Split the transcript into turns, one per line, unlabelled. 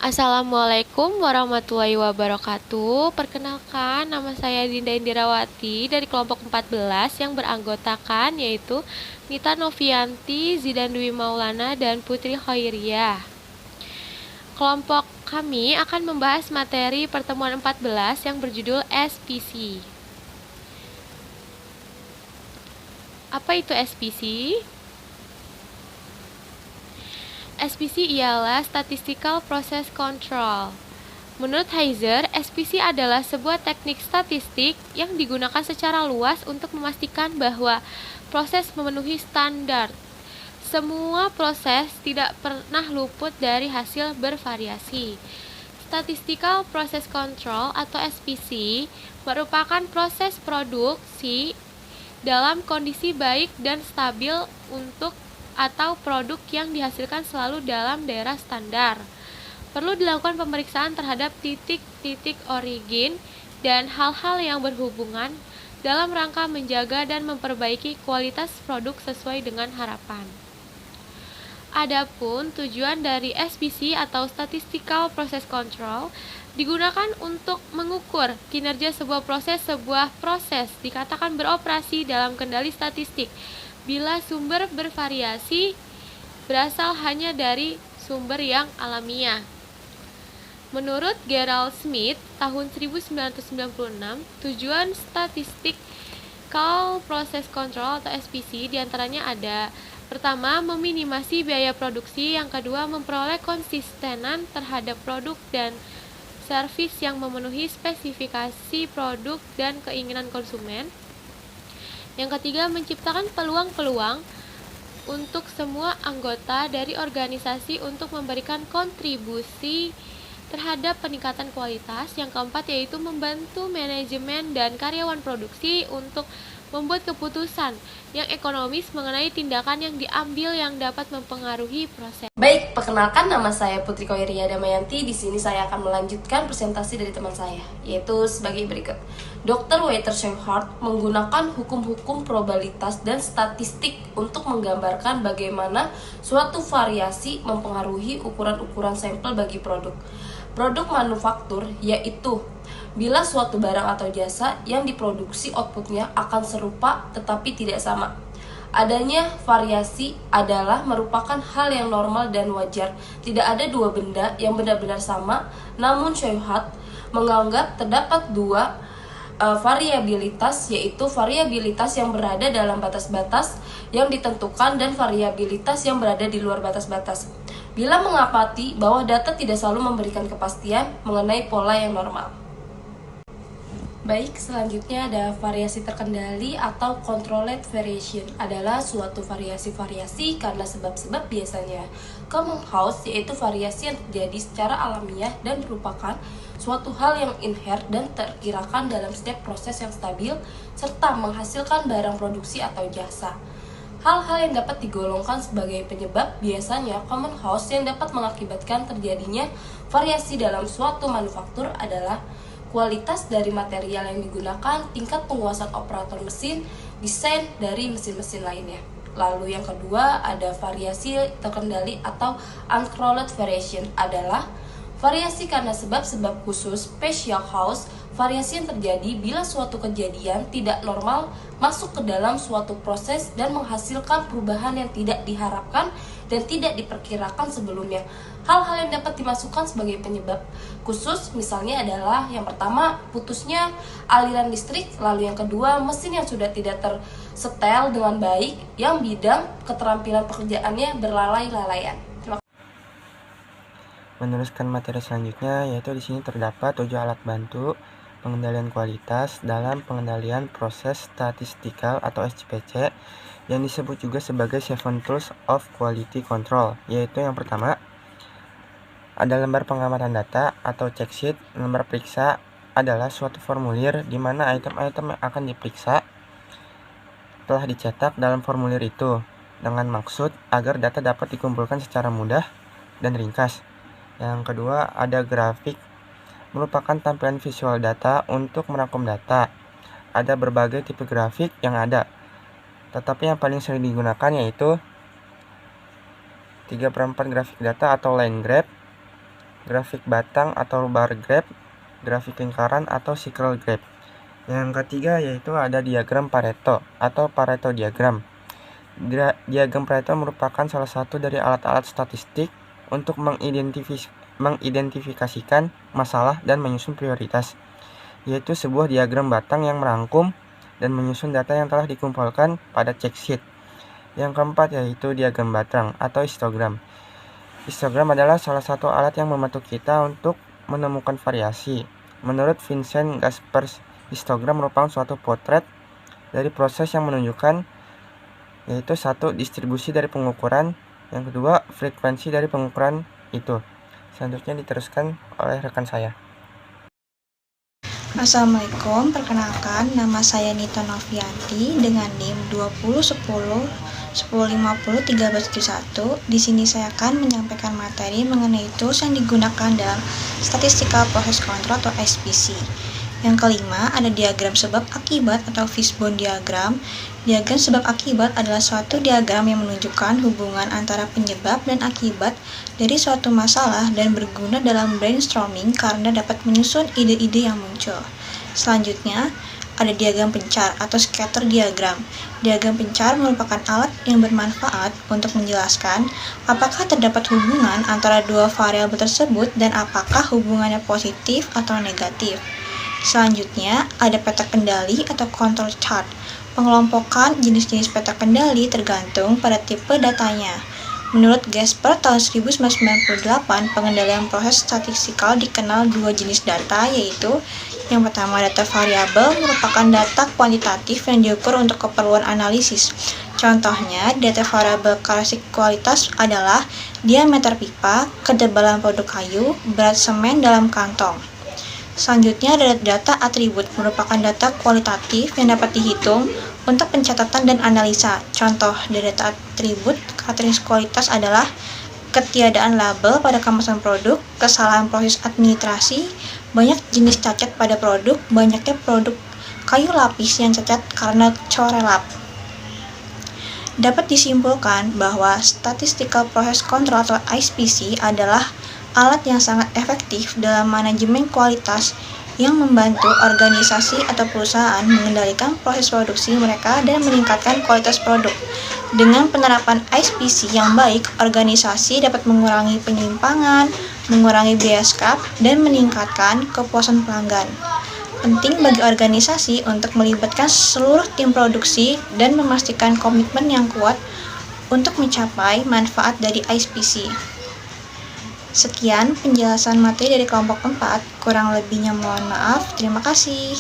Assalamualaikum warahmatullahi wabarakatuh. Perkenalkan, nama saya Dinda Indirawati dari kelompok 14 yang beranggotakan yaitu Nita Novianti, Zidan Dwi Maulana, dan Putri Khairiyah. Kelompok kami akan membahas materi pertemuan 14 yang berjudul SPC. Apa itu SPC? SPC ialah Statistical Process Control. Menurut Heiser, SPC adalah sebuah teknik statistik yang digunakan secara luas untuk memastikan bahwa proses memenuhi standar. Semua proses tidak pernah luput dari hasil bervariasi. Statistical Process Control atau SPC merupakan proses produksi dalam kondisi baik dan stabil atau produk yang dihasilkan selalu dalam daerah standar. Perlu dilakukan pemeriksaan terhadap titik-titik origin dan hal-hal yang berhubungan dalam rangka menjaga dan memperbaiki kualitas produk sesuai dengan harapan. Adapun tujuan dari SPC atau Statistical Process Control digunakan untuk mengukur kinerja sebuah proses dikatakan beroperasi dalam kendali statistik bila sumber bervariasi berasal hanya dari sumber yang alamiah. Menurut Gerald Smith tahun 1996, tujuan Statistical Process Control atau SPC diantaranya ada: pertama, meminimasi biaya produksi; yang kedua, memperoleh konsistenan terhadap produk dan servis yang memenuhi spesifikasi produk dan keinginan konsumen; yang ketiga, menciptakan peluang-peluang untuk semua anggota dari organisasi untuk memberikan kontribusi terhadap peningkatan kualitas; yang keempat yaitu membantu manajemen dan karyawan produksi untuk membuat keputusan yang ekonomis mengenai tindakan yang diambil yang dapat mempengaruhi proses.
Baik, perkenalkan, nama saya Putri Khairiyah Damayanti. Di sini saya akan melanjutkan presentasi dari teman saya, yaitu sebagai berikut. Dr. Walter Scheinhardt menggunakan hukum-hukum probabilitas dan statistik untuk menggambarkan bagaimana suatu variasi mempengaruhi ukuran-ukuran sampel bagi produk manufaktur, yaitu bila suatu barang atau jasa yang diproduksi outputnya akan serupa tetapi tidak sama. Adanya variasi adalah merupakan hal yang normal dan wajar. Tidak ada dua benda yang benar-benar sama, namun Scheinhardt menganggap terdapat dua variabilitas, yaitu variabilitas yang berada dalam batas-batas yang ditentukan dan variabilitas yang berada di luar batas-batas. Bila mengamati bahwa data tidak selalu memberikan kepastian mengenai pola yang normal. Baik, selanjutnya ada variasi terkendali atau controlled variation. Adalah suatu variasi-variasi karena sebab-sebab biasanya common cause, yaitu variasi yang terjadi secara alamiah dan merupakan suatu hal yang inherent dan terkirakan dalam setiap proses yang stabil serta menghasilkan barang produksi atau jasa. Hal-hal yang dapat digolongkan sebagai penyebab biasanya common cause yang dapat mengakibatkan terjadinya variasi dalam suatu manufaktur adalah kualitas dari material yang digunakan, tingkat penguasaan operator mesin, desain dari mesin-mesin lainnya. Lalu yang kedua ada variasi terkendali atau uncontrolled variation. Adalah variasi karena sebab-sebab khusus, special cause, variasi yang terjadi bila suatu kejadian tidak normal masuk ke dalam suatu proses dan menghasilkan perubahan yang tidak diharapkan dan tidak diperkirakan sebelumnya. Hal-hal yang dapat dimasukkan sebagai penyebab khusus misalnya adalah yang pertama, putusnya aliran listrik; lalu yang kedua, mesin yang sudah tidak tersetel dengan baik, yang bidang keterampilan pekerjaannya berlalai-lalaian.
Meneruskan materi selanjutnya, yaitu di sini terdapat 7 alat bantu pengendalian kualitas dalam pengendalian proses statistikal atau SPC yang disebut juga sebagai 7 Tools of Quality Control, yaitu yang pertama ada lembar pengamatan data atau check sheet. Lembar periksa adalah suatu formulir di mana item-item yang akan diperiksa telah dicetak dalam formulir itu dengan maksud agar data dapat dikumpulkan secara mudah dan ringkas. Yang kedua ada grafik, merupakan tampilan visual data untuk merangkum data. Ada berbagai tipe grafik yang ada, tetapi yang paling sering digunakan yaitu 3/4 grafik data atau line graph, grafik batang atau bar graph, grafik lingkaran atau circle graph. Yang ketiga yaitu ada diagram Pareto atau Pareto diagram. Diagram Pareto merupakan salah satu dari alat-alat statistik untuk mengidentifikasikan masalah dan menyusun prioritas, yaitu sebuah diagram batang yang merangkum dan menyusun data yang telah dikumpulkan pada check sheet. Yang keempat yaitu diagram batang atau histogram. Histogram adalah salah satu alat yang membantu kita untuk menemukan variasi. Menurut Vincent Gaspers, histogram merupakan suatu potret dari proses yang menunjukkan, yaitu satu, distribusi dari pengukuran, yang kedua, frekuensi dari pengukuran itu. Selanjutnya diteruskan oleh rekan saya.
Assalamualaikum, perkenalkan nama saya Nita Novianti dengan NIM 2010-1050-1371. Di sini saya akan menyampaikan materi mengenai tools yang digunakan dalam Statistical Process Control atau SPC. Yang kelima, ada diagram sebab akibat atau fishbone diagram. Diagram sebab akibat adalah suatu diagram yang menunjukkan hubungan antara penyebab dan akibat dari suatu masalah dan berguna dalam brainstorming karena dapat menyusun ide-ide yang muncul. Selanjutnya, ada diagram pencar atau scatter diagram. Diagram pencar merupakan alat yang bermanfaat untuk menjelaskan apakah terdapat hubungan antara dua variabel tersebut dan apakah hubungannya positif atau negatif. Selanjutnya, ada peta kendali atau control chart. Pengelompokan jenis-jenis peta kendali tergantung pada tipe datanya. Menurut Gasper tahun 1998, pengendalian proses statistikal dikenal dua jenis data, yaitu yang pertama data variabel merupakan data kuantitatif yang diukur untuk keperluan analisis. Contohnya, data variabel karakteristik kualitas adalah diameter pipa, ketebalan produk kayu, berat semen dalam kantong. Selanjutnya ada data atribut, merupakan data kualitatif yang dapat dihitung untuk pencatatan dan analisa. Contoh dari data atribut karakteristik kualitas adalah ketiadaan label pada kemasan produk, kesalahan proses administrasi, banyak jenis cacat pada produk, banyaknya produk kayu lapis yang cacat karena corelap. Dapat disimpulkan bahwa Statistical Process Control atau SPC adalah alat yang sangat efektif dalam manajemen kualitas yang membantu organisasi atau perusahaan mengendalikan proses produksi mereka dan meningkatkan kualitas produk. Dengan penerapan SPC yang baik, organisasi dapat mengurangi penyimpangan, mengurangi biaya skap, dan meningkatkan kepuasan pelanggan. Penting bagi organisasi untuk melibatkan seluruh tim produksi dan memastikan komitmen yang kuat untuk mencapai manfaat dari SPC. Sekian penjelasan materi dari kelompok 4, kurang lebihnya mohon maaf. Terima kasih.